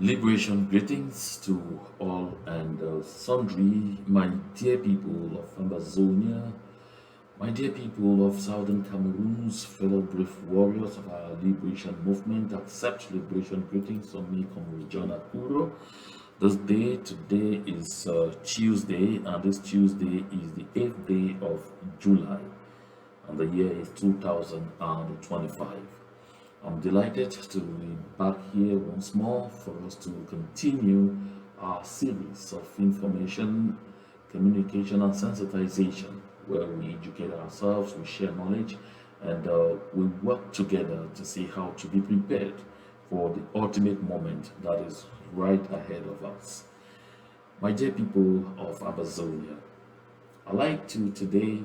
Liberation greetings to all and sundry, my dear people of Ambazonia, my dear people of Southern Cameroon's fellow brave warriors of our liberation movement. Accept liberation greetings from me, Comrade John Akuro. Today is Tuesday, and this Tuesday is the 8th day of July, and the year is 2025. I'm delighted to be back here once more for us to continue our series of information, communication, and sensitization, where we educate ourselves, we share knowledge, and we work together to see how to be prepared for the ultimate moment that is right ahead of us. My dear people of Ambazonia, I'd like to today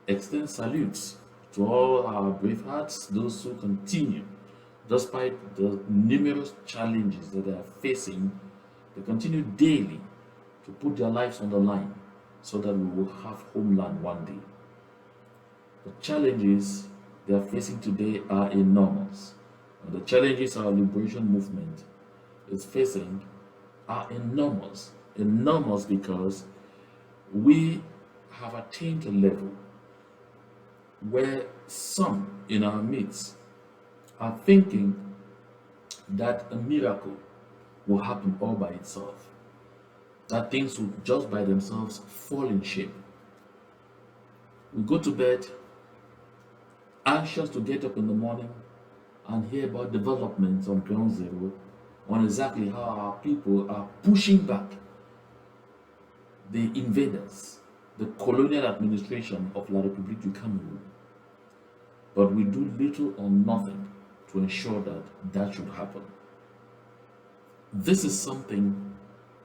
extend salutes to all our brave hearts, those who continue, despite the numerous challenges that they are facing, they continue daily to put their lives on the line so that we will have homeland one day. The challenges they are facing today are enormous. And the challenges our liberation movement is facing are enormous. Enormous because we have attained a level where some in our midst are thinking that a miracle will happen all by itself, that things will just by themselves fall in shape. We go to bed anxious to get up in the morning and hear about developments on ground zero on exactly how our people are pushing back the invaders, the colonial administration of La République du Cameroun. But we do little or nothing to ensure that that should happen. This is something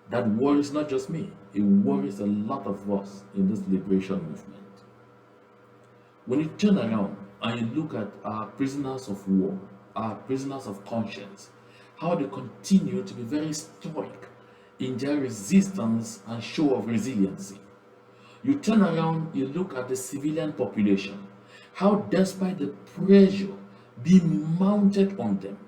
that worries not just me, it worries a lot of us in this liberation movement. When you turn around and you look at our prisoners of war, our prisoners of conscience, how they continue to be very stoic in their resistance and show of resiliency. You turn around, you look at the civilian population, how despite the pressure being mounted on them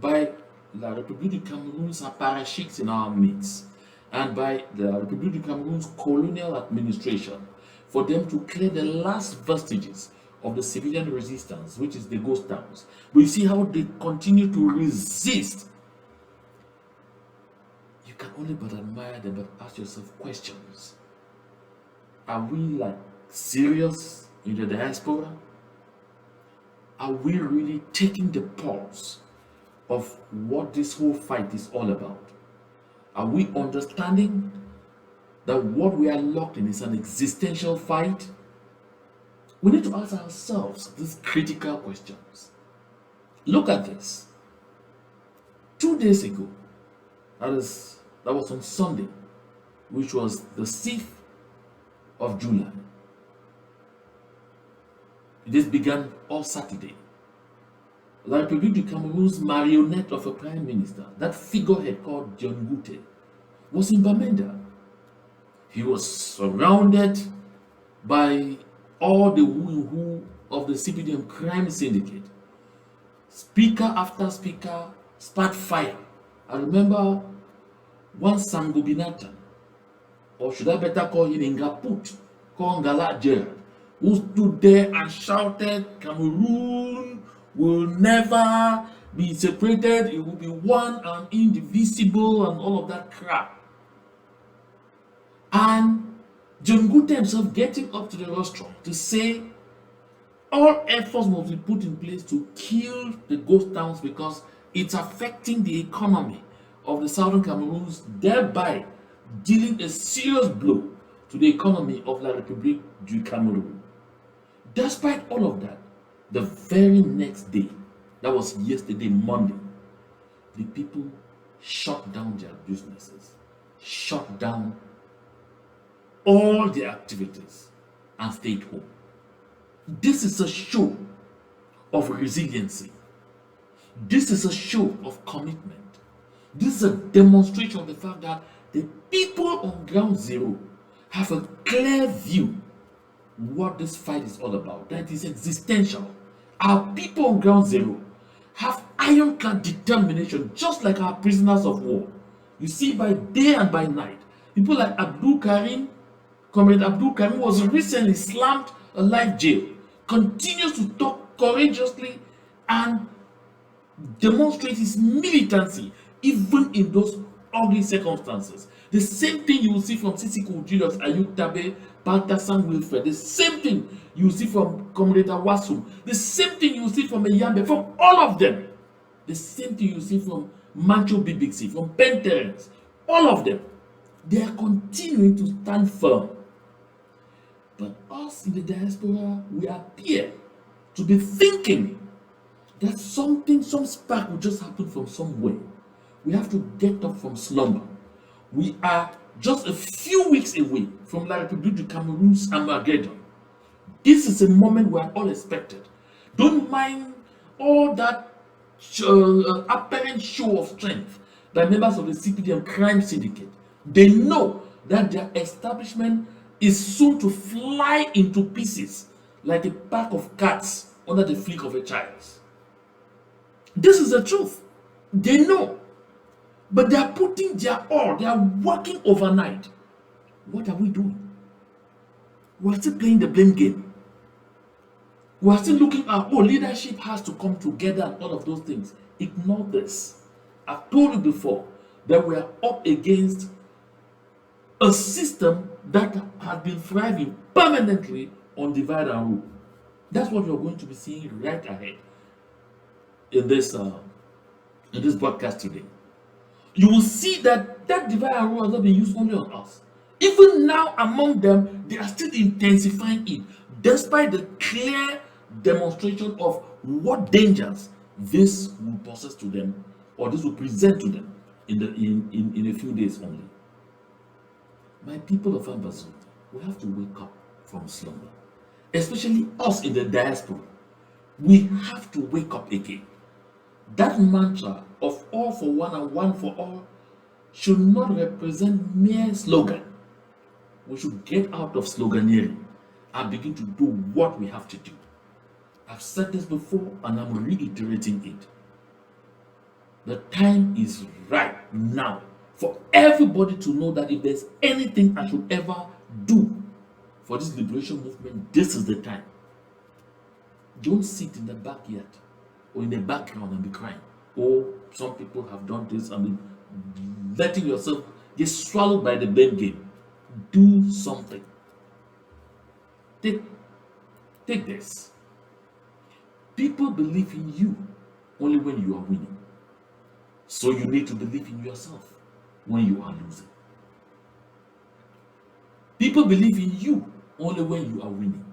by La République du Cameroon's apparatchiks in our midst and by the République du Cameroon's colonial administration, for them to clear the last vestiges of the civilian resistance, which is the ghost towns. We see how they continue to resist. You can only but admire them, but ask yourself questions. Are we like serious in the diaspora? Are we really taking the pulse of what this whole fight is all about? Are we understanding that what we are locked in is an existential fight? We need to ask ourselves these critical questions. Look at this. 2 days ago, that was on Sunday, which was the 6th of July. This began all Saturday. La République du Cameroon's marionette of a prime minister, that figurehead called John Gute, was in Bamenda. He was surrounded by all the who of the CPDM crime syndicate. Speaker after speaker spat fire. I remember one Sangobinatan, or should I better call him Ngaput, called Ngala Gerald, who stood there and shouted, Cameroon will never be separated, it will be one and indivisible, and all of that crap. And John Gute himself getting up to the rostrum to say all efforts must be put in place to kill the ghost towns because it's affecting the economy of the southern Cameroons, thereby dealing a serious blow to the economy of La République du Cameroun. Despite all of that, the very next day, that was yesterday, Monday, the people shut down their businesses, shut down all their activities, and stayed home. This is a show of resiliency. This is a show of commitment. This is a demonstration of the fact that the people on ground zero have a clear view what this fight is all about, that is existential. Our people on ground zero have ironclad determination, just like our prisoners of war. You see, by day and by night, people like Abdul Karim, Comrade Abdul Karim was recently slammed a life jail, continues to talk courageously and demonstrate his militancy even in those ugly circumstances. The same thing you will see from Sisiku Julius, Ayuk Tabe, Baltasar Wilfred. The same thing you will see from Comrade Awasum. The same thing you will see from Eyambe, from all of them. The same thing you see from Mancho Bibixi, from Penterens. All of them. They are continuing to stand firm. But us in the diaspora, we appear to be thinking that something, some spark will just happen from somewhere. We have to get up from slumber. We are just a few weeks away from La République du Cameroon's Armageddon. This is a moment we are all expected. Don't mind all that apparent show of strength that members of the CPDM crime syndicate. They know that their establishment is soon to fly into pieces like a pack of cats under the flick of a child. This is the truth. They know. But they are putting their all, they are working overnight. What are we doing? We are still playing the blame game. We are still looking at, oh, leadership has to come together and all of those things. Ignore this. I've told you before that we are up against a system that has been thriving permanently on divide and rule. That's what you're going to be seeing right ahead in this broadcast today. You will see that divide and rule has not been used only on us. Even now among them, they are still intensifying it, despite the clear demonstration of what dangers this will possess to them, or this will present to them in a few days only. My people of Ambazonia, we have to wake up from slumber, especially us in the diaspora. We have to wake up again. That mantra of all for one and one for all should not represent mere slogan. We should get out of sloganeering and begin to do what we have to do. I've said this before and I'm reiterating it. The time is right now for everybody to know that if there's anything I should ever do for this liberation movement, this is the time. Don't sit in the backyard or in the background and be crying. Oh, some people have done this and been letting yourself get swallowed by the blame game. Do something. Take this. People believe in you only when you are winning. So you need to believe in yourself when you are losing. People believe in you only when you are winning.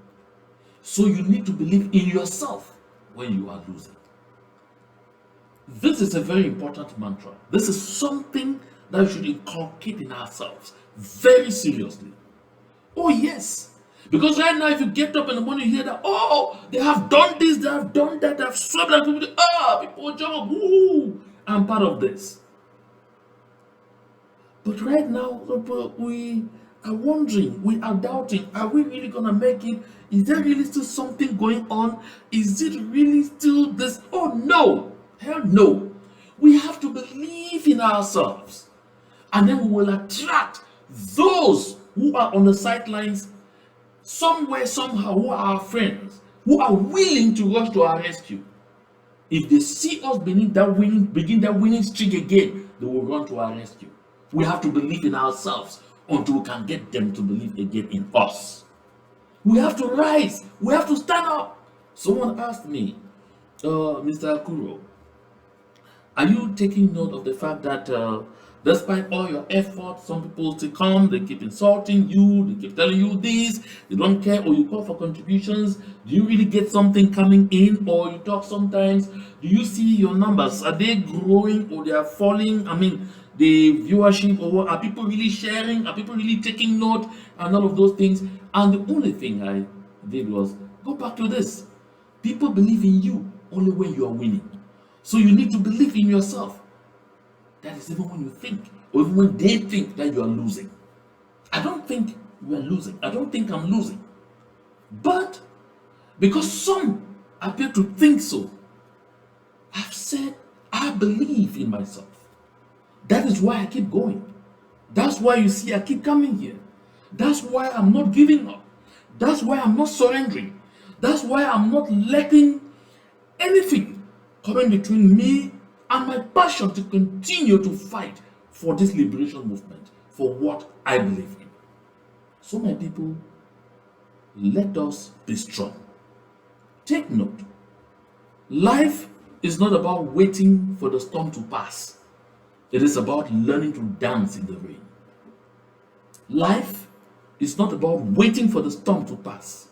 So you need to believe in yourself when you are losing. This is a very important mantra. This is something that we should inculcate in ourselves very seriously. Oh yes. Because right now, if you get up in the morning, you hear that, oh, they have done this, they have done that, they have swept that, people jump, woo, I'm part of this. But right now, we are wondering, we are doubting, are we really going to make it? Is there really still something going on? Is it really still this? Oh no, hell no. We have to believe in ourselves. And then we will attract those who are on the sidelines somewhere, somehow, who are our friends, who are willing to rush to our rescue. If they see us begin that winning streak again, they will run to our rescue. We have to believe in ourselves until we can get them to believe again in us. We have to rise. We have to stand up. Someone asked me, Mr. Akuro, are you taking note of the fact that despite all your efforts, some people still come, they keep insulting you, they keep telling you this, they don't care, or you call for contributions? Do you really get something coming in? Or you talk sometimes, do you see your numbers? Are they growing or they are falling? I mean, the viewership, or are people really sharing? Are people really taking note? And all of those things. And the only thing I did was go back to this. People believe in you only when you are winning. So you need to believe in yourself. That is even when you think, or even when they think that you are losing. I don't think we are losing. I don't think I'm losing. But because some appear to think so, I've said I believe in myself. That is why I keep going. That's why you see I keep coming here. That's why I'm not giving up. That's why I'm not surrendering. That's why I'm not letting anything coming between me and my passion to continue to fight for this liberation movement, for what I believe in. So, my people, let us be strong. Take note. Life is not about waiting for the storm to pass. It is about learning to dance in the rain. Life is not about waiting for the storm to pass.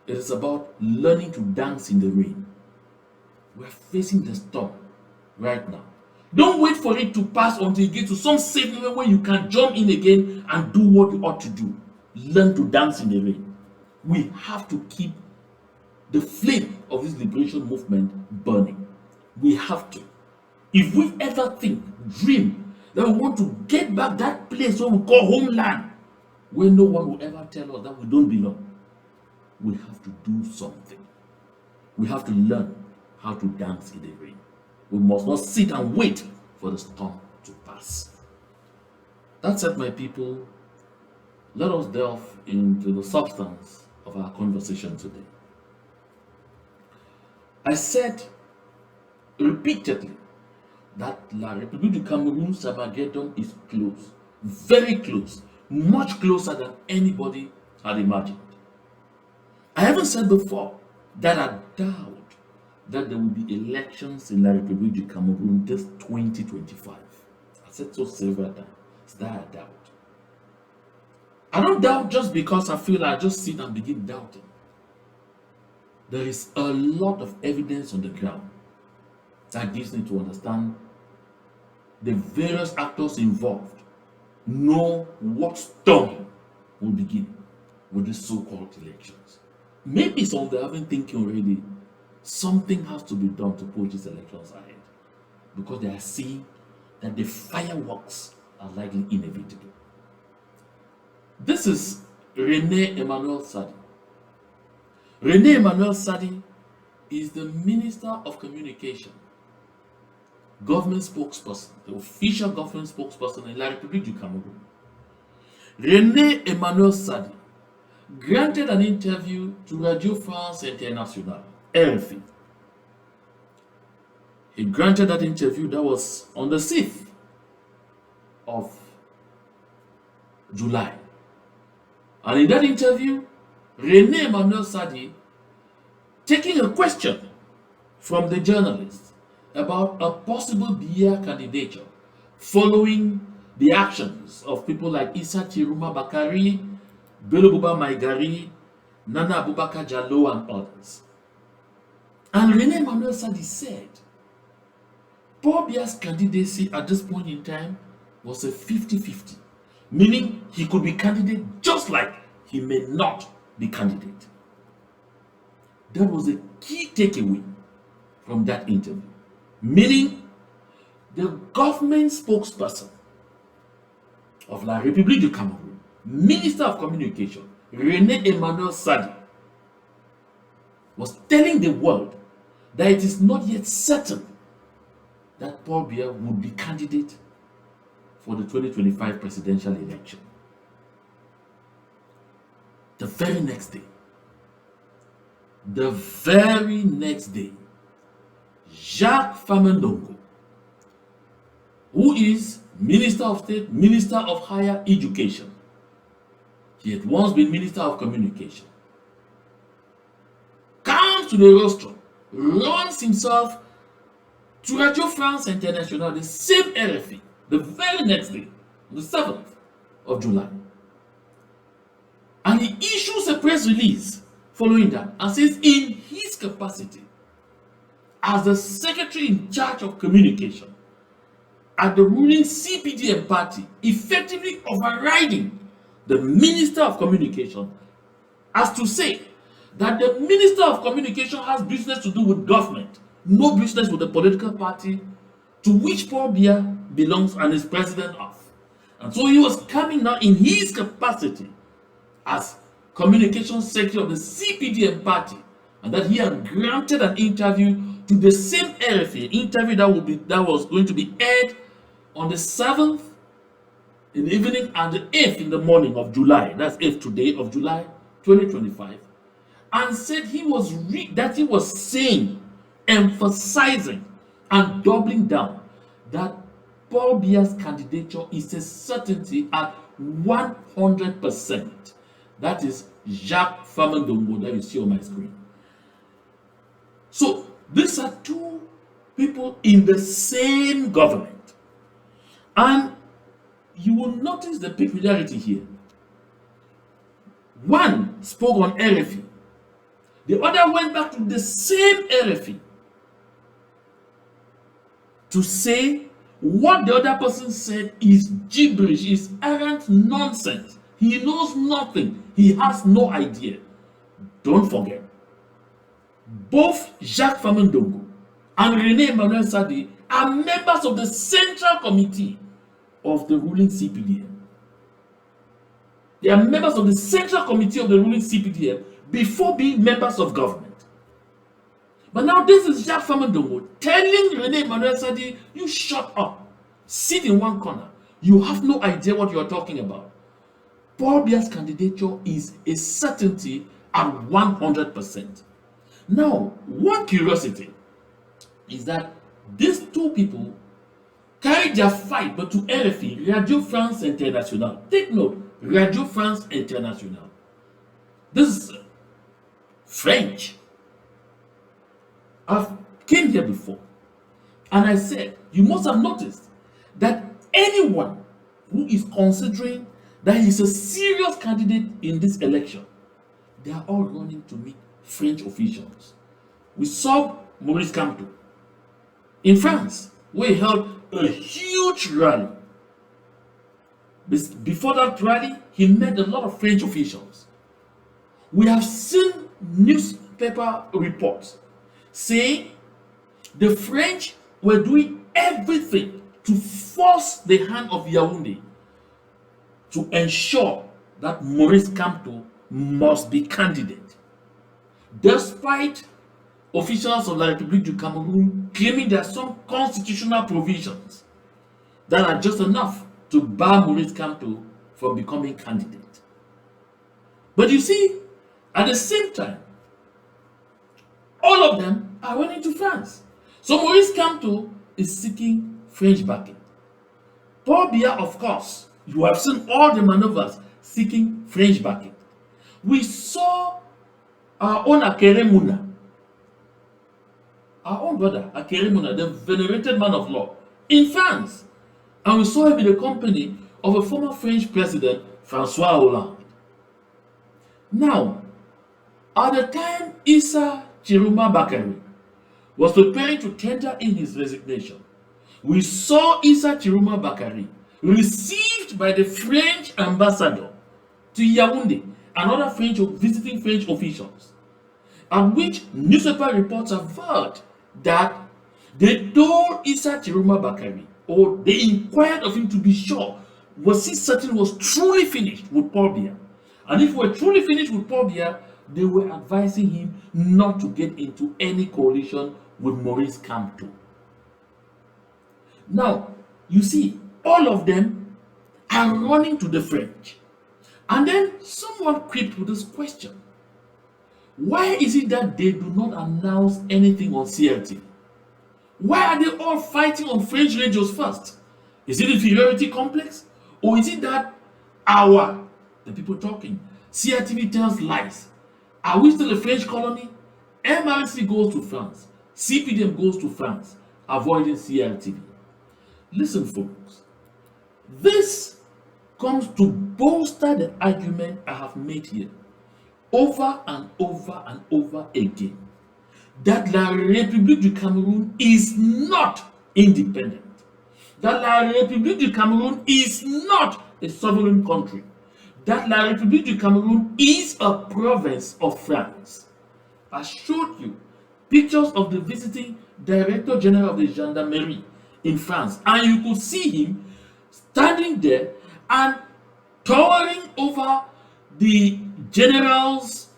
It is about learning to dance in the rain. We are facing the storm right now. Don't wait for it to pass until you get to some safe moment where you can jump in again and do what you ought to do. Learn to dance in the rain. We have to keep the flame of this liberation movement burning. We have to. If we ever think, dream, that we want to get back that place where we call homeland, where no one will ever tell us that we don't belong, we have to do something. We have to learn how to dance in the rain. We must not sit and wait for the storm to pass. That said, my people, let us delve into the substance of our conversation today. I said repeatedly that La République du Cameroun's Armageddon is close, very close, much closer than anybody had imagined. I haven't said before that I doubt that there will be elections in La République du Cameroun this 2025. I said so several times. It's that I doubt. I don't doubt just because I feel I just sit and begin doubting. There is a lot of evidence on the ground that gives me to understand the various actors involved know what storm will begin with these so-called elections. Maybe some of them have been thinking already something has to be done to push these elections ahead because they are seeing that the fireworks are likely inevitable. This is René Emmanuel Sadi. René Emmanuel Sadi is the Minister of Communication, government spokesperson, the official government spokesperson in La République du Cameroun. René Emmanuel Sadi granted an interview to Radio France Internationale, RFI. He granted that interview that was on the 6th of July. And in that interview, René Emmanuel Sadi, taking a question from the journalist about a possible Biya candidature following the actions of people like Issa Chiruma Bakari, Bello Buba Maigari, Nana Abubakar Jallo, and others. And René Emmanuel Sadi said, Paul Biya's candidacy at this point in time was a 50-50, meaning he could be candidate just like he may not be candidate. That was a key takeaway from that interview, meaning the government spokesperson of La République du Cameroun, Minister of Communication, René Emmanuel Sadi, was telling the world that it is not yet certain that Paul Biya would be candidate for the 2025 presidential election. The very next day, Jacques Famendongo, who is Minister of State, Minister of Higher Education, he had once been Minister of Communication, comes to the rostrum, runs himself to Radio France Internationale, the same RFI, the very next day, the 7th of July. And he issues a press release following that and says in his capacity as the secretary in charge of communication at the ruling CPDM party, effectively overriding the Minister of Communication, as to say that the Minister of Communication has business to do with government, no business with the political party to which Paul Biya belongs and is president of. And so he was coming now in his capacity as communication secretary of the CPDM party, and that he had granted an interview to the same RFA interview that was going to be aired on the 7th in the evening and the 8th in the morning of July. That's 8th today of July 2025, and said that he was saying, emphasizing, and doubling down that Paul Biya's candidature is a certainty at 100%. That is Jacques Famendongo that you see on my screen. So these are two people in the same government, and you will notice the peculiarity here. One spoke on RFE, the other went back to the same RFE to say what the other person said is gibberish, is arrant nonsense. He knows nothing, he has no idea. Don't forget, both Jacques Famendongo and René Emmanuel Sadi are members of the Central Committee of the ruling CPDM. They are members of the Central Committee of the ruling CPDM before being members of government. But now this is Jacques Famendongo telling René Emmanuel Sadi, you shut up, sit in one corner, you have no idea what you are talking about. Paul Biya's candidature is a certainty at 100%. Now, one curiosity is that these two people carried their fight but to RFI, Radio France Internationale. Take note, Radio France Internationale. This is French. I've came here before and I said, you must have noticed that anyone who is considering that he's a serious candidate in this election, they are all running to meet French officials. We saw Maurice Kamto in France, where he held a huge rally. Before that rally, he met a lot of French officials. We have seen newspaper reports saying the French were doing everything to force the hand of Yaoundé to ensure that Maurice Kamto must be candidate, despite officials of La République du Cameroun claiming there are some constitutional provisions that are just enough to bar Maurice Kamto from becoming candidate. But you see, at the same time, all of them are running to France. So Maurice Kamto is seeking French backing. Paul Biya, of course, you have seen all the maneuvers seeking French backing. We saw our own Akere Muna, our own brother Akere Muna, the venerated man of law, in France. And we saw him in the company of a former French president, François Hollande. Now, at the time Issa Chiruma Bakary was preparing to tender in his resignation, we saw Issa Chiruma Bakary received by the French ambassador to Yaoundé and other visiting French officials, at which newspaper reports averred that they told Issa Chiruma Bakary, or they inquired of him to be sure, was he certain was truly finished with Paul Biya? And if we were truly finished with Paul Biya, they were advising him not to get into any coalition with Maurice Kamto. Now, you see, all of them are running to the French. And then someone quipped with this question: why is it that they do not announce anything on CRTV? Why are they all fighting on French radios first? Is it inferiority complex? Or is it that the people talking, CRTV tells lies? Are we still a French colony? MRC goes to France, CPDM goes to France, avoiding CRTV. Listen, folks, this comes to bolster the argument I have made here over and over and over again, that La République du Cameroun is not independent, that La République du Cameroun is not a sovereign country, that La République du Cameroun is a province of France. I showed you pictures of the visiting Director General of the Gendarmerie in France, and you could see him standing there and towering over the generals,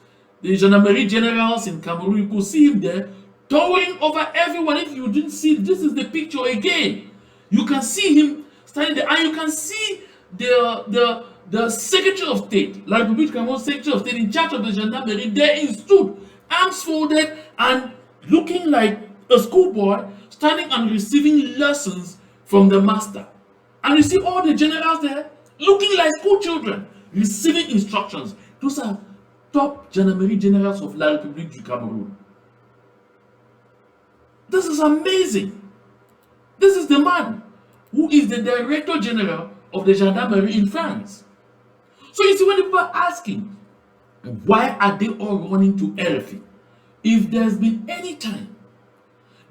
the gendarmerie generals in Cameroon. You could see him there towering over everyone. If you didn't see, this is the picture again. You can see him standing there, and you can see the Secretary of State, La République Cameroon Secretary of State in charge of the gendarmerie. There he stood, arms folded, and looking like a schoolboy, standing and receiving lessons from the master. And you see all the generals there, looking like school children, receiving instructions. Those are top gendarmerie generals of La République du Cameroun. This is amazing. This is the man who is the Director General of the Gendarmerie in France. So you see, when people are asking, why are they all running to RFI? If there's been any time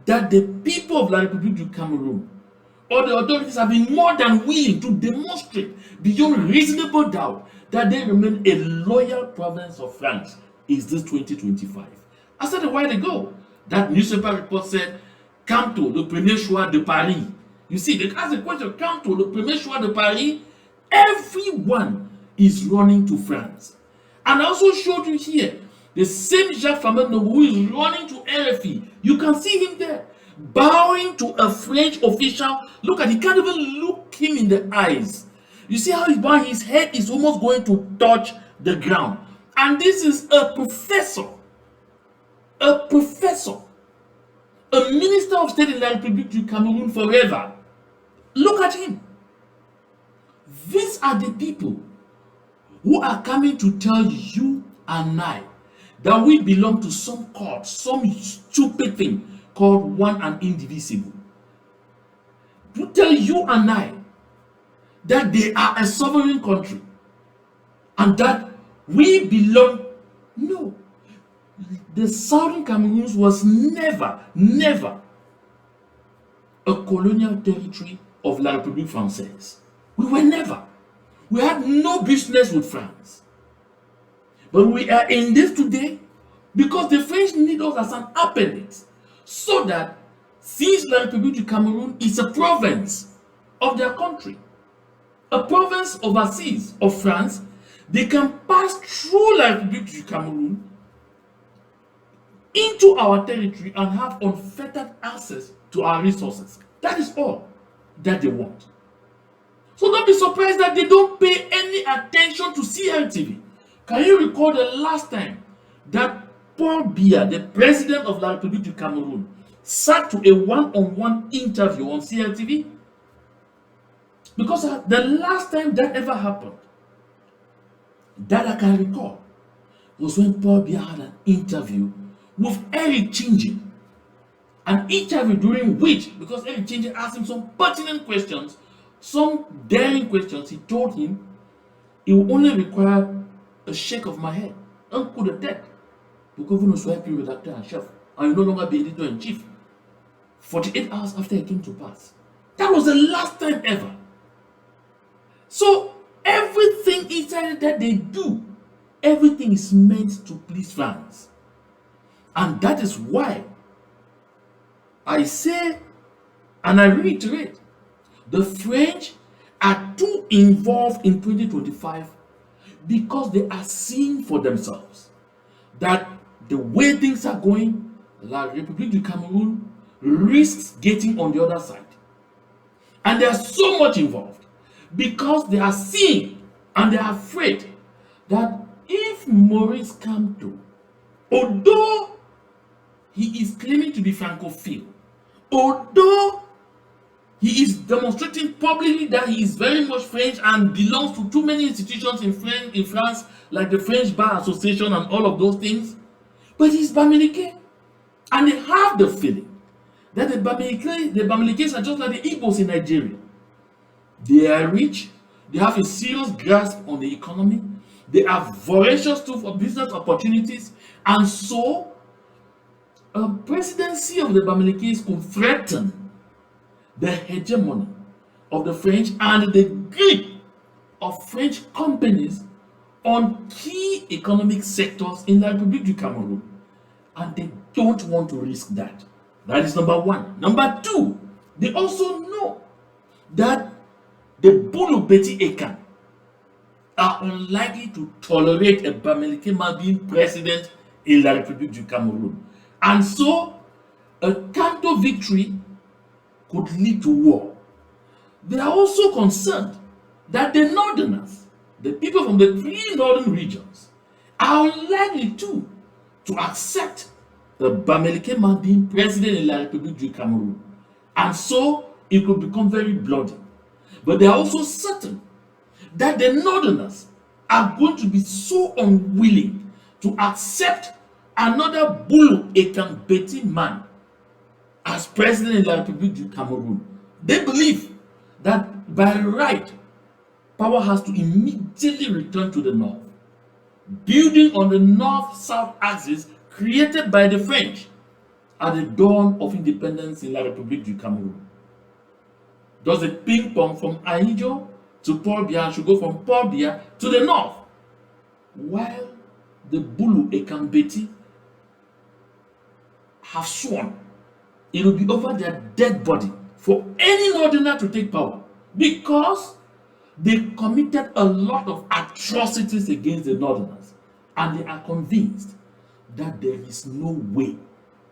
that the people of La République du Cameroun or the authorities have been more than willing to demonstrate beyond reasonable doubt that they remain a loyal province of France, is this 2025. I said a while ago, that newspaper report said, Canto, le premier choix de Paris. You see, they ask the question, Canto, le premier choix de Paris, everyone is running to France. And I also showed you here, the same Jacques Fameux who is running to RFI. You can see him there, bowing to a French official. Look at, he can't even look him in the eyes. You see how he's bowing, his head is almost going to touch the ground. And this is a professor, a minister of state in La République du Cameroun forever. Look at him. These are the people who are coming to tell you and I that we belong to some court, some stupid thing called one and indivisible. To tell you and I that they are a sovereign country and that we belong. No. The Southern Cameroon was never a colonial territory of La République Française. We were never. We had no business with France. But we are in this today because the French need us as an appendix, so that since La République du Cameroun is a province of their country, a province overseas of France, they can pass through La République du Cameroun into our territory and have unfettered access to our resources. That is all that they want. So don't be surprised that they don't pay any attention to CLTV. Can you recall the last time that Paul Biya, the president of La République du Cameroun, sat to a one-on-one interview on CLTV? Because the last time that ever happened, that I can recall, was when Paul Biya had an interview with Eric Chinji. An interview during which, because Eric Chinji asked him some pertinent questions, some daring questions, he told him it will only require a shake of my head, un coup de tête, pour que vous ne soyez plus rédacteur en chef, and you no longer be editor in chief. 48 hours after it came to pass. That was the last time ever. So everything inside that they do, everything is meant to please France. And that is why I say, and I reiterate, the French are too involved in 2025 because they are seeing for themselves that the way things are going, La République du Cameroun risks getting on the other side. And they are so much involved because they are seeing and they are afraid that if Maurice Kamto, although he is claiming to be Francophile, although he is demonstrating publicly that he is very much French and belongs to too many institutions in France, like the French Bar Association and all of those things, but he's Bamileke. And they have the feeling that the Bamilikes are just like the Igbos in Nigeria. They are rich, they have a serious grasp on the economy, they are voracious too for business opportunities, and so a presidency of the Bamilikes could threaten the hegemony of the French and the grip of French companies on key economic sectors in La République du Cameroun. And they don't want to risk that. That is number one. Number two, they also know that the Bulu Beti Ekan are unlikely to tolerate a Bamileke man being president in La République du Cameroun. And so A Kanto victory could lead to war. They are also concerned that the northerners, the people from the three northern regions, are unlikely to accept the Bamileke man being president in La République du Cameroon. And so it could become very bloody. But they are also certain that the northerners are going to be so unwilling to accept another Bulu Ekambeti man as president in La République du Cameroon. They believe that by right, power has to immediately return to the north, building on the north-south axis created by the French at the dawn of independence in La République du Cameroon. Does a ping pong from Ahidjo to Port Bia should go from Port Bia to the north, while the Bulu Ekambeti have sworn it will be over their dead body for any northerner to take power, because they committed a lot of atrocities against the northerners, and they are convinced that there is no way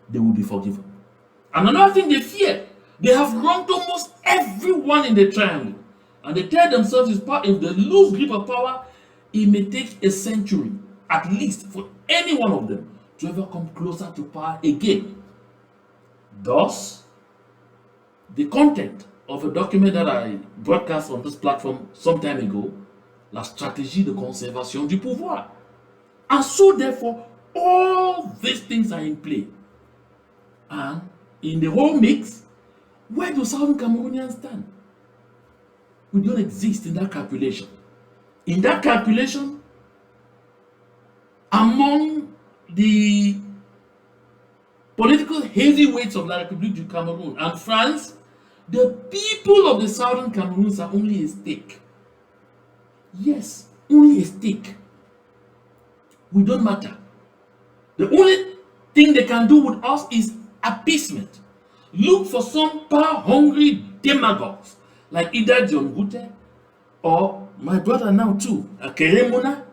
they will be forgiven. And another thing they fear, they have wronged almost everyone in the triangle, and they tell themselves if they lose grip of power, it may take a century at least for any one of them to ever come closer to power again. Thus, the content of a document that I broadcast on this platform some time ago, La stratégie de conservation du pouvoir. And so therefore, all these things are in play. And in the whole mix, where do Southern Cameroonians stand? We don't exist in that calculation. In that calculation, among the political heavyweights of La République du Cameroon and France, the people of the Southern Cameroons are only a stake. Yes, only a stake. We don't matter. The only thing they can do with us is appeasement. Look for some power-hungry demagogues like either John Gute or my brother now too, Keremuna,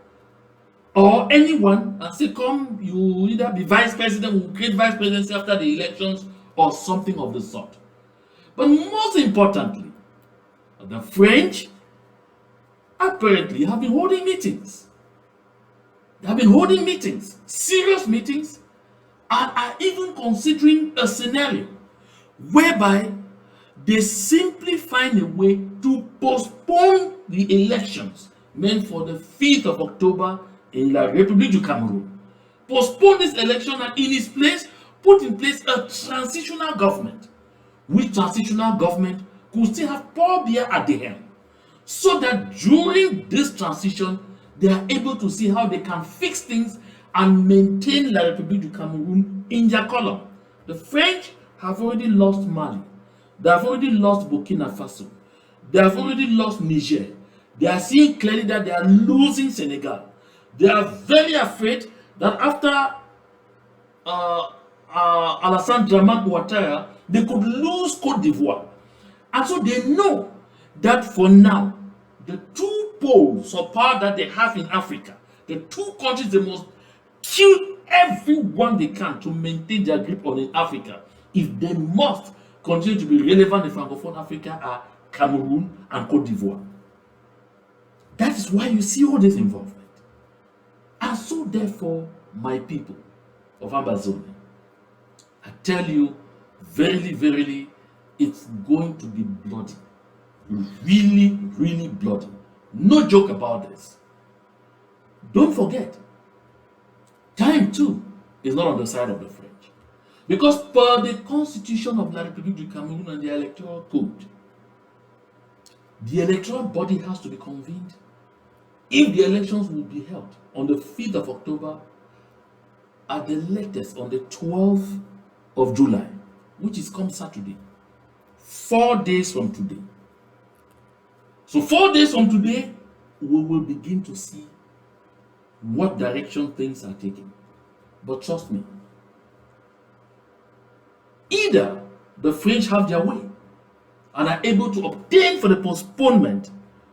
or anyone, and say, come, you either be vice president, we'll create vice presidency after the elections, or something of the sort. But most importantly, the French apparently have been holding meetings. They have been holding meetings, serious meetings, and are even considering a scenario whereby they simply find a way to postpone the elections meant for the 5th of October in La République du Cameroon. Postpone this election and in its place, put in place a transitional government, which transitional government could still have Paul Biya at the helm, so that during this transition, they are able to see how they can fix things and maintain La République du Cameroon in their column. The French have already lost Mali. They have already lost Burkina Faso. They have already lost Niger. They are seeing clearly that they are losing Senegal. They are very afraid that after Alassane Dramane Ouattara, they could lose Côte d'Ivoire. And so they know that for now, the two poles of power that they have in Africa, the two countries they must kill everyone they can to maintain their grip on in Africa, if they must continue to be relevant in Francophone Africa, are Cameroon and Côte d'Ivoire. That is why you see all this involvement. And so therefore, my people of Ambazonia, I tell you, verily, verily, it's going to be bloody. Really, really bloody. No joke about this. Don't forget, time too is not on the side of the French. Because per the constitution of La République du Cameroon and the electoral code, the electoral body has to be convened if the elections will be held on the 5th of October, at the latest on the 12th of July, which is come Saturday, 4 days from today. So 4 days from today, we will begin to see what direction things are taking. But trust me, either the French have their way and are able to obtain for the postponement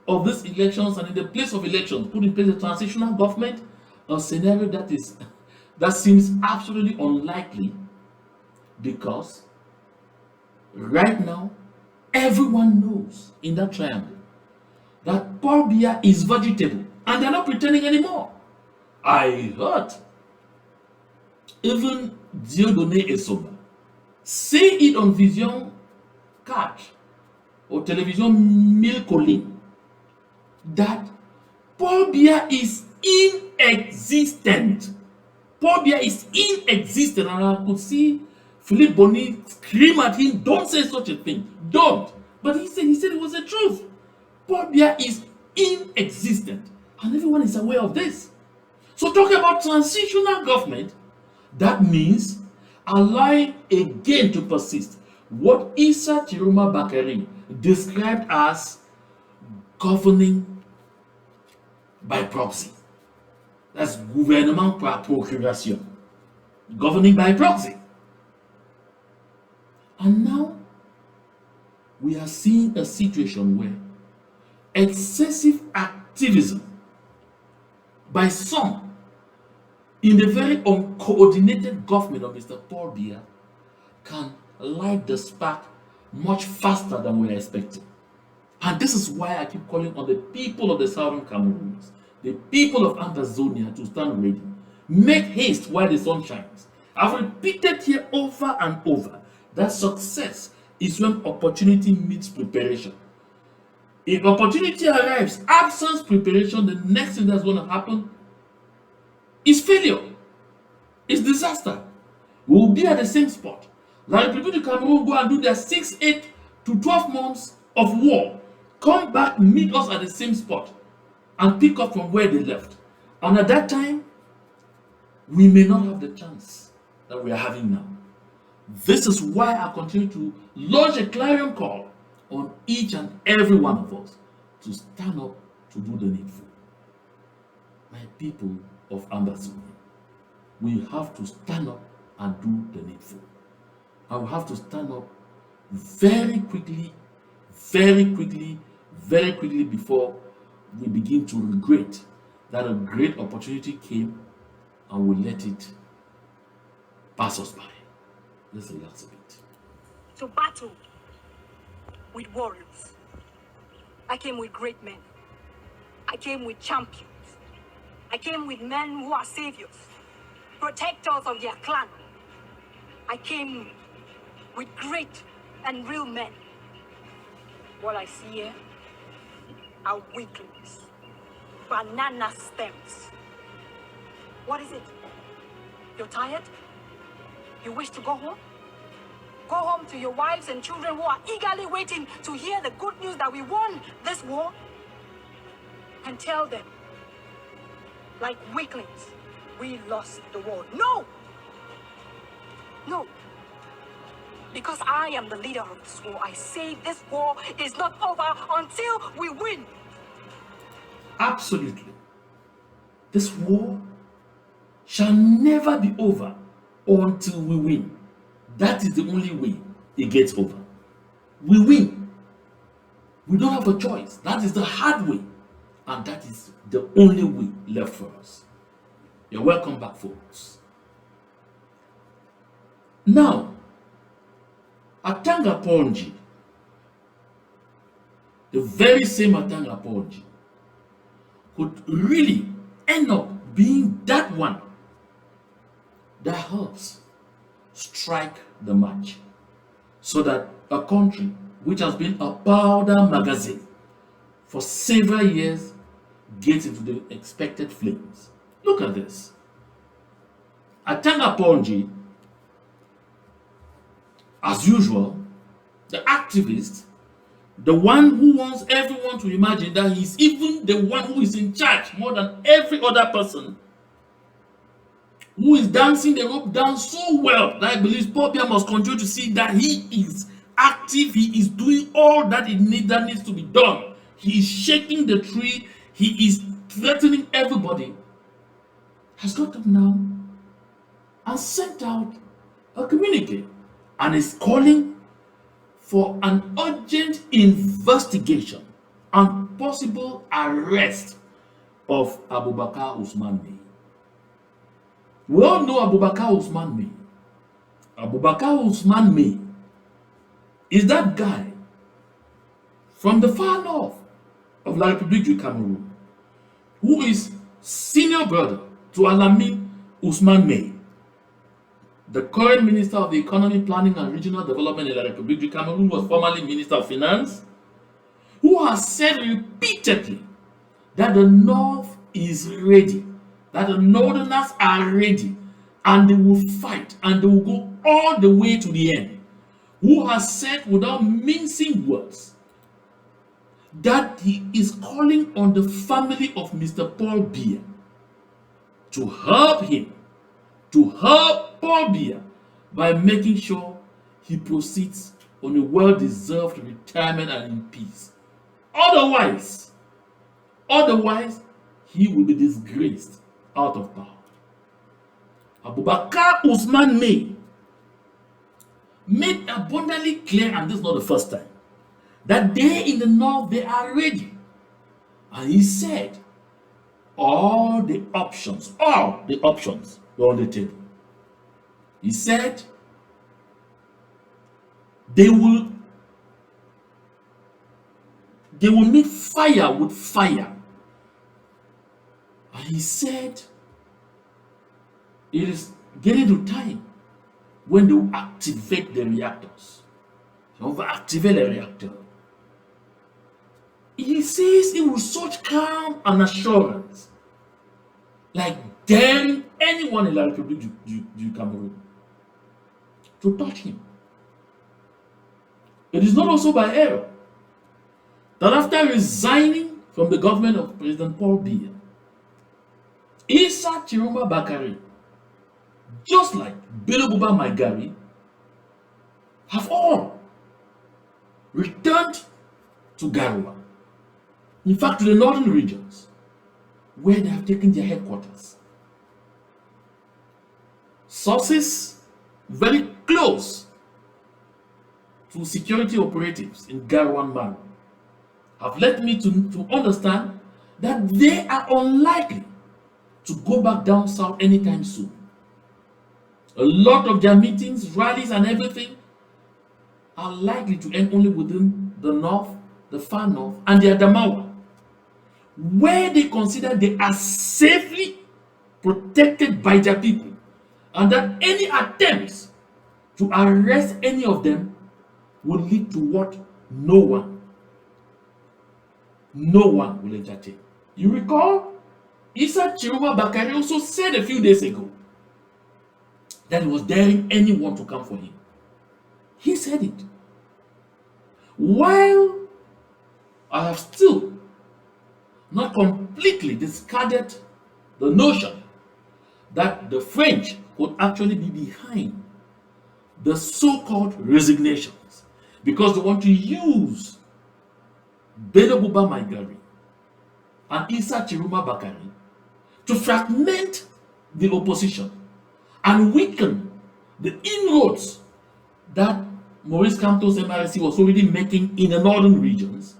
of these elections, and in the place of elections, put in place a transitional government, a scenario that seems absolutely unlikely. Because right now, everyone knows in that triangle that Paul Biya is vegetable and they're not pretending anymore. I heard even Dieudonné Essoba say it on Vision 4 or Television 1000 collines that Paul Biya is inexistent. Paul Biya is inexistent, and I could see Philippe Bonny scream at him, "Don't say such a thing, don't." But he said it was the truth. Paul Biya is inexistent, and everyone is aware of this. So talking about transitional government, that means allowing again to persist what Issa Chiroma Bakary described as governing by proxy. That's gouvernement par procuration. Governing by proxy. And now we are seeing a situation where excessive activism by some in the very uncoordinated government of Mr. Paul Biya can light the spark much faster than we are expecting. And this is why I keep calling on the people of the southern Cameroon, the people of Ambazonia, to stand ready. Make haste while the sun shines. I've repeated here over and over that success is when opportunity meets preparation. If opportunity arrives, absence preparation, the next thing that's going to happen is failure. It's disaster. We will be at the same spot. Like people in Cameroon go and do their 6, 8 to 12 months of war, come back, meet us at the same spot, and pick up from where they left. And at that time, we may not have the chance that we are having now. This is why I continue to launch a clarion call on each and every one of us to stand up to do the needful. My people of Ambazonia, we have to stand up and do the needful. And we have to stand up very quickly, very quickly, very quickly before we begin to regret that a great opportunity came and we let it pass us by. Let's relax a bit. To battle with warriors. I came with great men. I came with champions. I came with men who are saviors, protectors of their clan. I came with great and real men. What I see here are weaklings, banana stems. What is it? You're tired? You wish to go home? Go home to your wives and children who are eagerly waiting to hear the good news that we won this war, and tell them, like weaklings, we lost the war. No! No. Because I am the leader of this war, I say this war is not over until we win. Absolutely. This war shall never be over until we win. That is the only way it gets over. We win. We don't have a choice. That is the hard way. And that is the only way left for us. You're welcome back, folks. Now, Atanga Ponji, the very same Atanga Ponji, could really end up being that one that helps strike the match so that a country which has been a powder magazine for several years gets into the expected flames. Look at this. Atanga Ponji, as usual, the activist, the one who wants everyone to imagine that he's even the one who is in charge more than every other person, who is dancing the rope dance so well that I believe Paul Biya must continue to see that he is active, he is doing all that needs to be done. He is shaking the tree, he is threatening everybody, has got up now and sent out a communique and is calling for an urgent investigation and possible arrest of Abubakar Usman Bey. We all know Abubakar Usman Bey Abubakar Usman May is that guy from the far north of La République du Cameroon, who is senior brother to Alamin Usman May, the current Minister of the Economy, Planning and Regional Development in La République du Cameroon, was formerly Minister of Finance, who has said repeatedly that the North is ready, that the Northerners are ready, and they will fight and they will go all the way to the end. Who has said without mincing words that he is calling on the family of Mr. Paul Biya to help him, to help Paul Biya by making sure he proceeds on a well-deserved retirement and in peace. Otherwise, he will be disgraced out of power. Abubakar Usman May made abundantly clear, and this is not the first time, that they in the north, they are ready. And he said all the options were on the table. He said they will meet fire with fire. And he said it is getting to time when they will activate the reactors. They will activate the reactor. He says it with such calm and assurance, like daring anyone in La République du Cameroon to touch him. It is not also by error that after resigning from the government of President Paul Biya, Issa Chiroma Bakari, just like Bilobuba Maigari, have all returned to Garoua. In fact, to the northern regions, where they have taken their headquarters. Sources very close to security operatives in Garoua and Mali have led me to understand that they are unlikely to go back down south anytime soon. A lot of their meetings, rallies, and everything are likely to end only within the north, the far north, and the Adamawa, where they consider they are safely protected by their people, and that any attempts to arrest any of them will lead to what no one will entertain. You recall, Issa Chiroma Bakari also said a few days ago that he was daring anyone to come for him. He said it. While I have still not completely discarded the notion that the French would actually be behind the so-called resignations because they want to use Bilobuba Maigari and Issa Chiroma Bakari to fragment the opposition and weaken the inroads that Maurice Kamto's MRC was already making in the northern regions.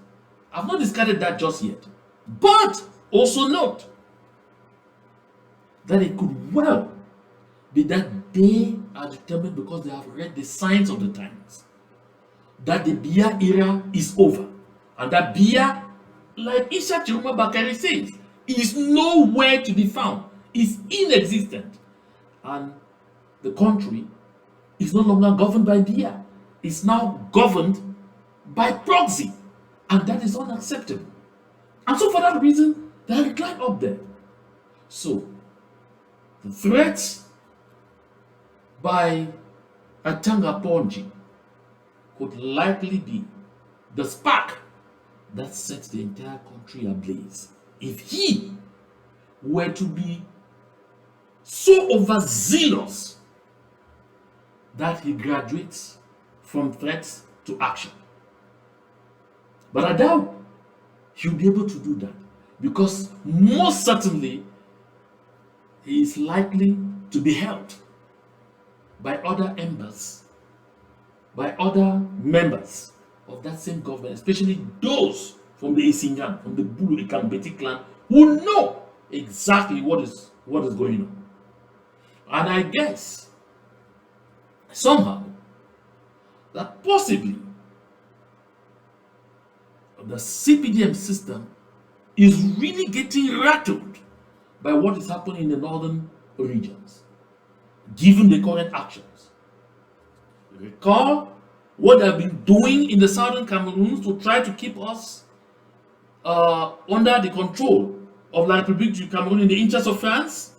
I've not discarded that just yet. But also note that it could well be that they are determined, because they have read the signs of the times, that the Biya era is over. And that Biya, like Issa Chiroma Bakari says, is nowhere to be found, is inexistent. And the country is no longer governed by Biya. It's now governed by proxy. And that is unacceptable. And so for that reason, they are reclined up there. So, the threats by Atanga Ponji could likely be the spark that sets the entire country ablaze. If he were to be so overzealous that he graduates from threats to action. But I doubt he'll be able to do that, because most certainly he is likely to be helped by other members, of that same government, especially those from the Isingan, from the Bulu Ikambeti clan, who know exactly what is going on. And I guess somehow that possibly the CPDM system is really getting rattled by what is happening in the northern regions, given the current actions. Recall what they have been doing in the southern Cameroon to try to keep us under the control of La République du Cameroun in the interest of France.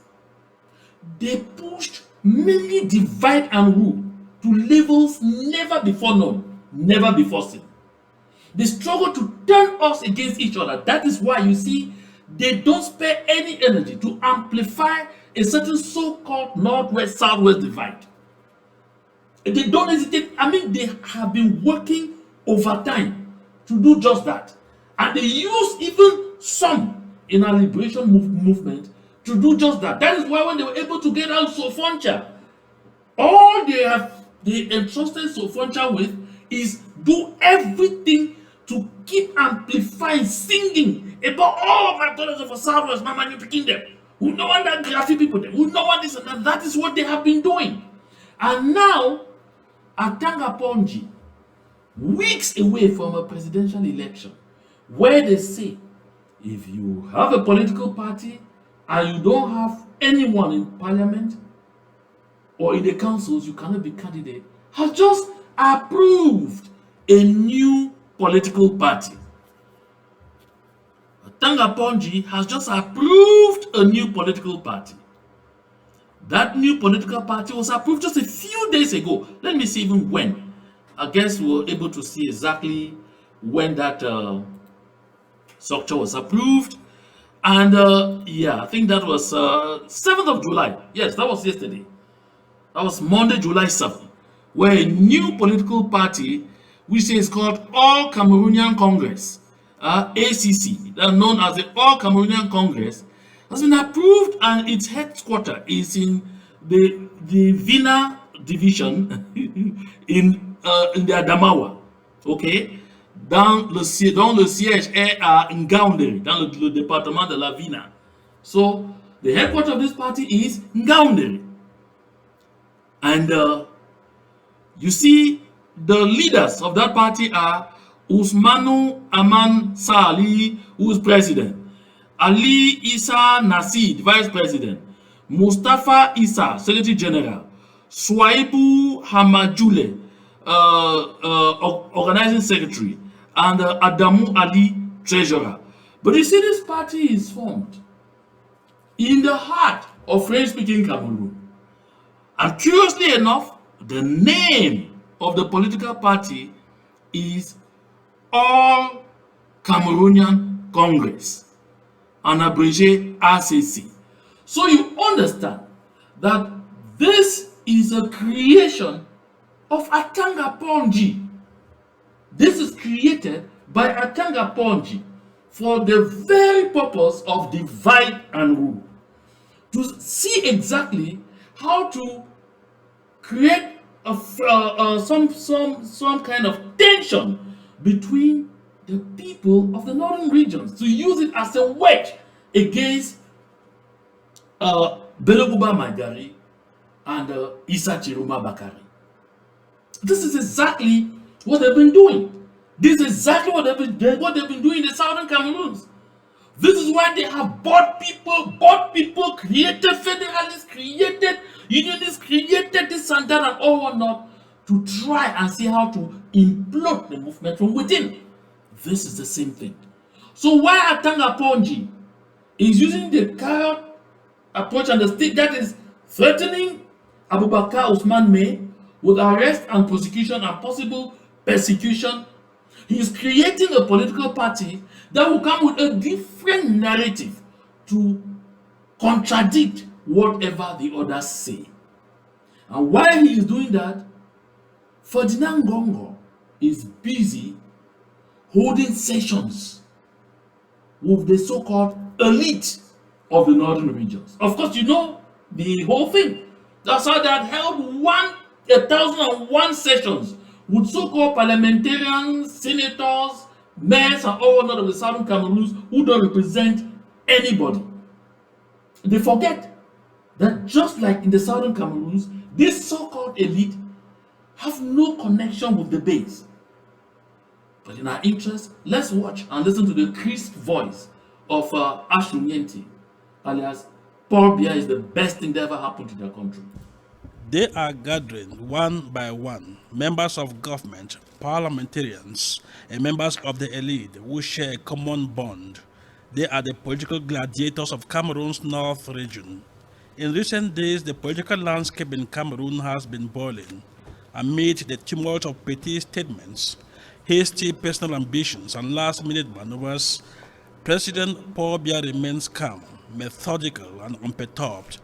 They pushed mainly divide and rule to levels never before known, never before seen. They struggle to turn us against each other. That is why you see they don't spare any energy to amplify a certain so-called northwest-southwest divide. They don't hesitate. I mean, they have been working overtime to do just that. And they use even some in our liberation movement to do just that. That is why when they were able to get out Sofoncha, all they entrusted Sofoncha with is do everything to keep amplifying, singing about all my daughters of a Southwest, Mama, you picking them. We don't want that graphic people there. We don't want this and that. That is what they have been doing. And now, Atanga Ponji, weeks away from a presidential election, where they say if you have a political party and you don't have anyone in parliament or in the councils, you cannot be candidate, has just approved a new political party. Atanga Ponji has just approved a new political party. That new political party was approved just a few days ago. Let me see even when. I guess we were able to see exactly when that structure was approved. And yeah, I think that was 7th of July. Yes, that was yesterday. That was Monday, July 7th, where a new political party, which is called All Cameroonian Congress, ACC, known as the All Cameroonian Congress, has been approved, and its headquarters is in the Vina division in the Adamawa. Okay? Dans le siège est à Yaoundé, dans le département de la Vina. So, the headquarters of this party is Yaoundé. And you see, the leaders of that party are Ousmane Aman Sali, who is president, Ali Issa Nassid, vice president, Mustafa Issa, secretary general, Swaibu Hamadjoule, organizing secretary, and Adamu Ali, treasurer. But you see, this party is formed in the heart of French-speaking Cameroon. And curiously enough, the name of the political party is All Cameroonian Congress, and abbreviated ACC. So you understand that this is a creation of Atanga Ponji. This is created by Atanga Ponji for the very purpose of divide and rule. To see exactly how to create some kind of tension between the people of the northern regions, to use it as a wedge against Beloguba Magari and Issa Chiruma Bakari. This is exactly what they've been doing. This is exactly what they've been doing in the southern Cameroons. This is why they have bought people, created federalists, created unionists, created this and that and all whatnot, to try and see how to implode the movement from within. This is the same thing. So why Atanga Ponji is using the carrot approach and the stick, that is threatening Abubakar Usman May with arrest and prosecution and possible persecution, he is creating a political party that will come with a different narrative to contradict whatever the others say. And while he is doing that, Ferdinand Gongo is busy holding sessions with the so-called elite of the northern regions. Of course, you know the whole thing. That's how they had held 1,001 sessions with so-called parliamentarians, senators, mayors, and all whatnot of the southern Cameroons who don't represent anybody. They forget that just like in the southern Cameroons, this so-called elite have no connection with the base. But in our interest, let's watch and listen to the crisp voice of Ashrumienti, alias Paul Biya is the best thing that ever happened to their country. They are gathering one by one members of government, parliamentarians, and members of the elite who share a common bond. They are the political gladiators of Cameroon's north region. In recent days, the political landscape in Cameroon has been boiling amid the tumult of petty statements, hasty personal ambitions, and last-minute maneuvers. President Paul Biya remains calm, methodical, and unperturbed.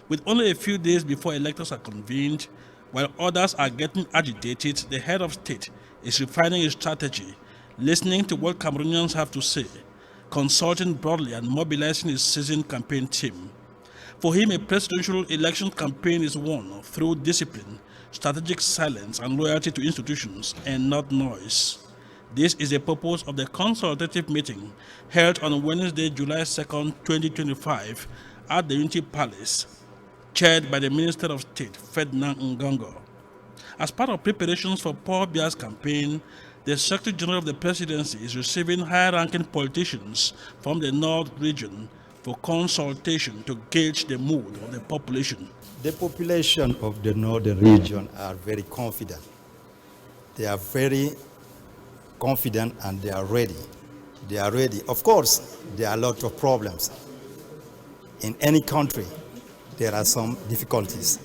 With only a few days before elections are convened, while others are getting agitated, the head of state is refining his strategy, listening to what Cameroonians have to say, consulting broadly and mobilizing his seasoned campaign team. For him, a presidential election campaign is won through discipline, strategic silence, and loyalty to institutions, and not noise. This is the purpose of the consultative meeting held on Wednesday, July 2nd, 2025, at the Unity Palace, chaired by the Minister of State, Ferdinand Ngongo. As part of preparations for Paul Biya's campaign, the Secretary General of the Presidency is receiving high-ranking politicians from the North region for consultation to gauge the mood of the population. The population of the northern region are very confident. They are very confident and they are ready. They are ready. Of course, there are a lot of problems. In any country, there are some difficulties.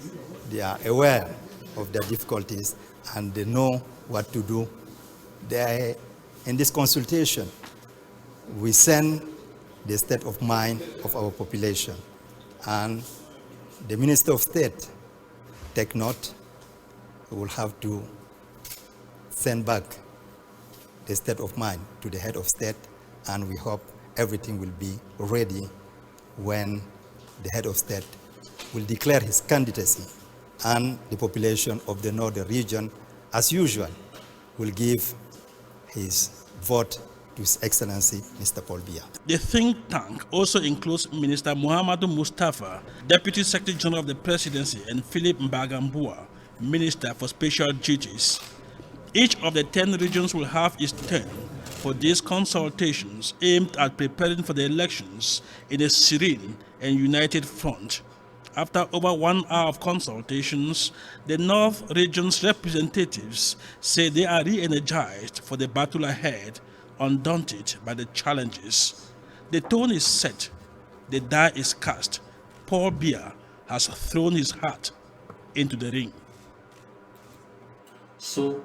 They are aware of the difficulties and they know what to do. In this consultation, we send the state of mind of our population, and the Minister of State take note. We will have to send back the state of mind to the head of state, and we hope everything will be ready when the head of state will declare his candidacy, and the population of the northern region, as usual, will give his vote to His Excellency Mr. Paul Biya. The think tank also includes Minister Muhammadu Mustafa, Deputy Secretary General of the Presidency, and Philip Mbagambua, Minister for Special Duties. Each of the 10 regions will have its turn for these consultations aimed at preparing for the elections in a serene and united front. After over 1 hour of consultations, the North region's representatives say they are re-energized for the battle ahead, undaunted by the challenges. The tone is set, the die is cast. Paul Biya has thrown his hat into the ring. So,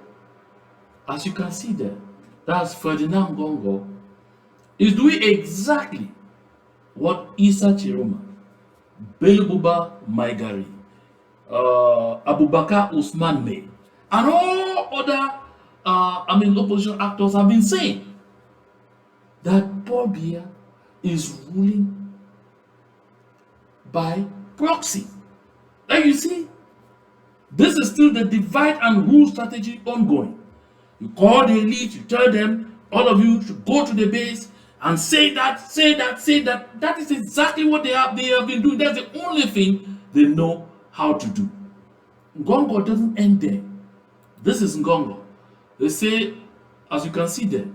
as you can see there, that's Ferdinand Ngongo is doing exactly what Issa Chiroma, Belububa Maigari, Abubakar Usman May, and all other opposition actors have been saying, that Paul Biya is ruling by proxy. Like you see, this is still the divide and rule strategy ongoing. You call the elite, you tell them, all of you should go to the base and say that, say that, say that. That is exactly what they have been doing. That's the only thing they know how to do. Ngongo doesn't end there. This is Ngongo. They say, as you can see there,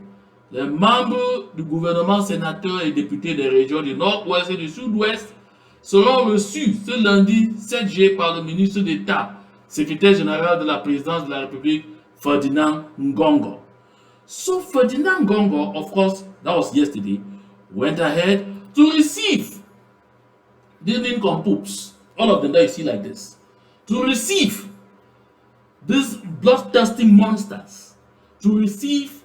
les membres du gouvernement, sénateurs et députés des régions du Nord-Ouest et du Sud-Ouest seront reçus ce lundi 7 juillet par le ministre d'État, secrétaire général de la présidence de la République, Ferdinand Ngongo. So Ferdinand Ngongo, of course, that was yesterday, went ahead to receive the nincompoops, all of them that you see like this, to receive these bloodthirsty monsters, to receive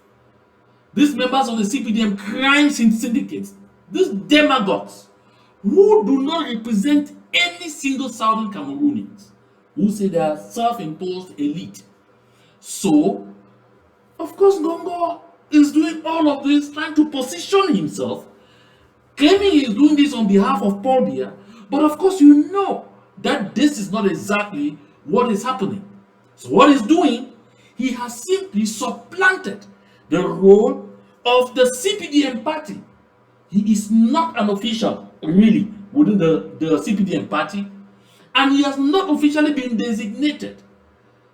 these members of the CPDM crime syndicates, these demagogues who do not represent any single southern Cameroonians, who say they are self-imposed elite. So, of course, Ngongo is doing all of this, trying to position himself, claiming he is doing this on behalf of Paul Biya, but of course you know that this is not exactly what is happening. So what he's doing, he has simply supplanted the role of the CPDM party. He is not an official, really, within the CPDM party, and he has not officially been designated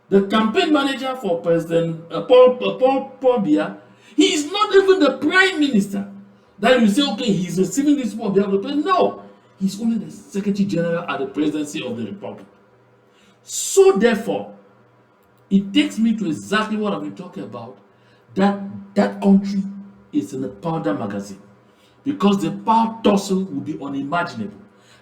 The campaign manager for President Paul Biya, he is not even the prime minister. That you say, okay, he's receiving this on behalf of the president. No, he's only the secretary general at the presidency of the republic. So therefore, it takes me to exactly what I've been talking about, that that country is in a powder magazine, because the power tussle will be unimaginable.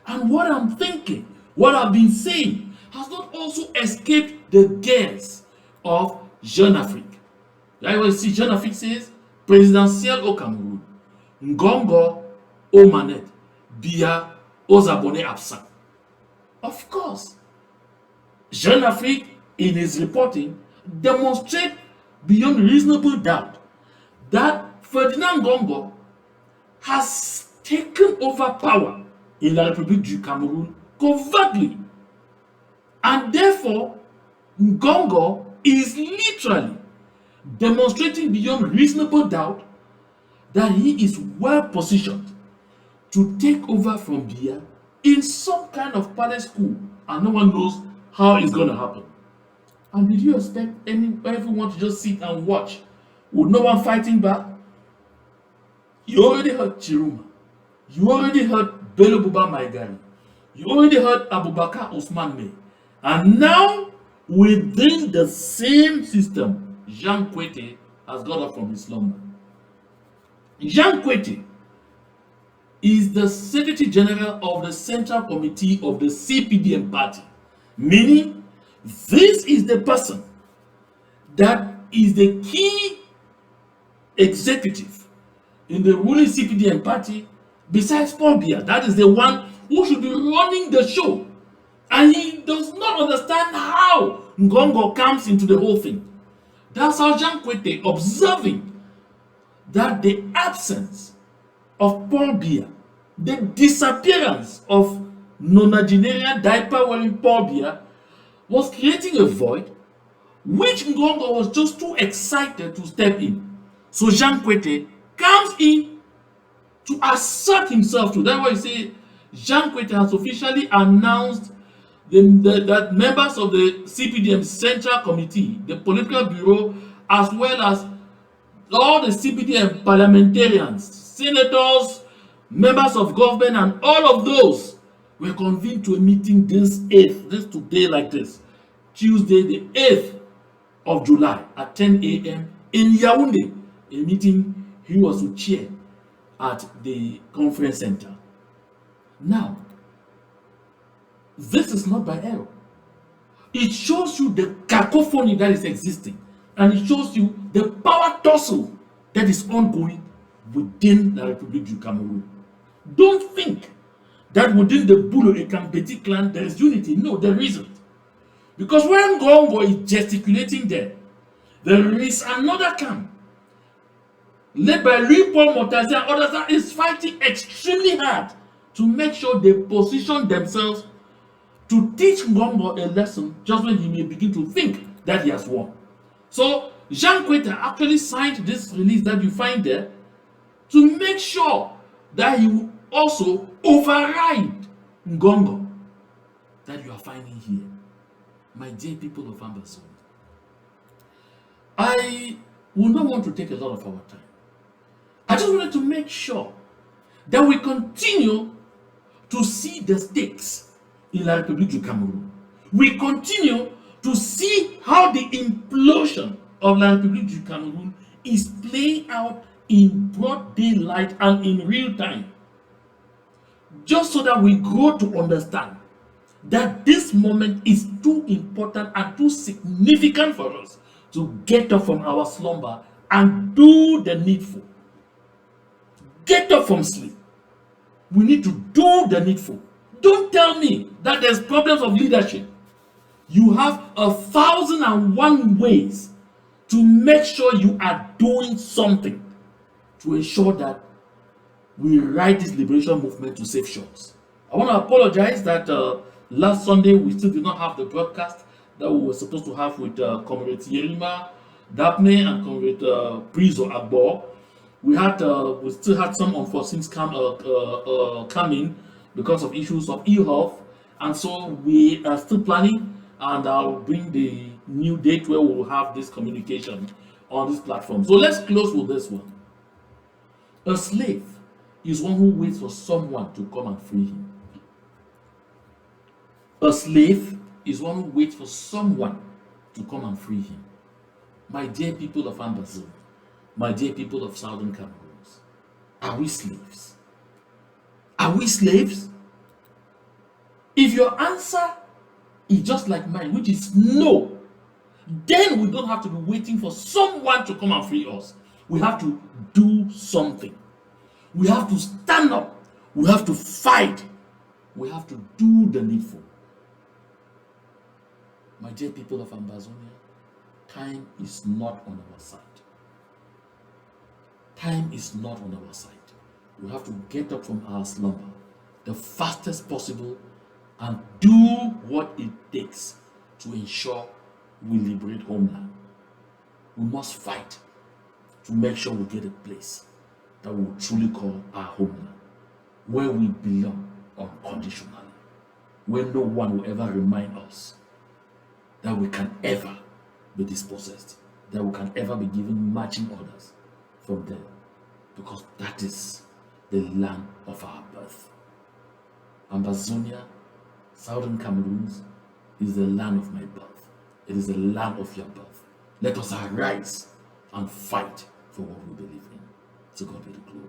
And what I'm thinking, what I've been saying, has not also escaped the gaze of Jeune Afrique. Like what you see, Jeune Afrique says, présidentiel au Cameroun, Ngongo au manettes, Biya aux abonnés absents. Of course, Jeune Afrique, in his reporting, demonstrate beyond reasonable doubt that Ferdinand Ngongo has taken over power in La République du Cameroun covertly. And therefore, Ngongo is literally demonstrating beyond reasonable doubt that he is well positioned to take over from Biya in some kind of palace coup, and no one knows how it's going to happen. And did you expect everyone to just sit and watch with no one fighting back? You already heard Chiruma. You already heard Bello Buba Maigari. You already heard Abubakar Osman May. And now, within the same system, Jean Kwete has got up from his slumber. Jean Kwete is the Secretary General of the Central Committee of the CPDM party, meaning this is the person that is the key executive in the ruling CPDM party besides Paul Biya. That is the one who should be running the show. And he does not understand how Ngongo comes into the whole thing. That's how Jean Kwete, observing that the absence of Paul Biya, the disappearance of nonagenarian diaper-wearing Paul Biya, was creating a void which Ngongo was just too excited to step in. So Jean Kwete comes in to assert himself to. That's why you say Jean Kwete has officially announced that members of the CPDM Central Committee, the political bureau, as well as all the CPDM parliamentarians, senators, members of government, and all of those were convened to a meeting this today like this, Tuesday the 8th of July at 10 a.m. in Yaoundé, a meeting he was to chair at the conference center. Now, this is not by error. It shows you the cacophony that is existing, and it shows you the power tussle that is ongoing within the Republic du Cameroon. Don't think that within the Bulo Ekambeti clan there is unity. No, there isn't. Because when Ngongo is gesticulating there is another camp led by Louis Paul Motazi and others that is fighting extremely hard to make sure they position themselves to teach Ngongo a lesson just when he may begin to think that he has won. So Jean Kwete actually signed this release that you find there to make sure that he will also override Ngongo that you are finding here. My dear people of Ambazonia, I will not want to take a lot of our time. I just wanted to make sure that we continue to see the stakes in La République du Cameroun. We continue to see how the implosion of La République du Cameroun is playing out in broad daylight and in real time. Just so that we grow to understand that this moment is too important and too significant for us to get up from our slumber and do the needful. Get up from sleep. We need to do the needful. Don't tell me that there's problems of leadership. You have 1,001 ways to make sure you are doing something to ensure that we ride this liberation movement to safe shores. I want to apologize that last Sunday we still did not have the broadcast that we were supposed to have with Comrade Yerima Daphne and Comrade Prizo Agbo. We still had some unforeseen coming because of issues of ill health, and so we are still planning, and I'll bring the new date where we'll have this communication on this platform. So let's close with this one. A slave is one who waits for someone to come and free him. A slave is one who waits for someone to come and free him. My dear people of Ambazonia, my dear people of Southern Cameroon, are we slaves? Are we slaves? If your answer is just like mine, which is no, then we don't have to be waiting for someone to come and free us. We have to do something. We have to stand up. We have to fight. We have to do the needful. My dear people of Ambazonia, time is not on our side. Time is not on our side. We have to get up from our slumber the fastest possible and do what it takes to ensure we liberate homeland. We must fight to make sure we get a place that we will truly call our homeland, where we belong unconditionally, where no one will ever remind us that we can ever be dispossessed, that we can ever be given marching orders from them, because that is the land of our birth. Ambazonia, Southern Cameroon, is the land of my birth. It is the land of your birth. Let us arise and fight for what we believe in. To God be the glory.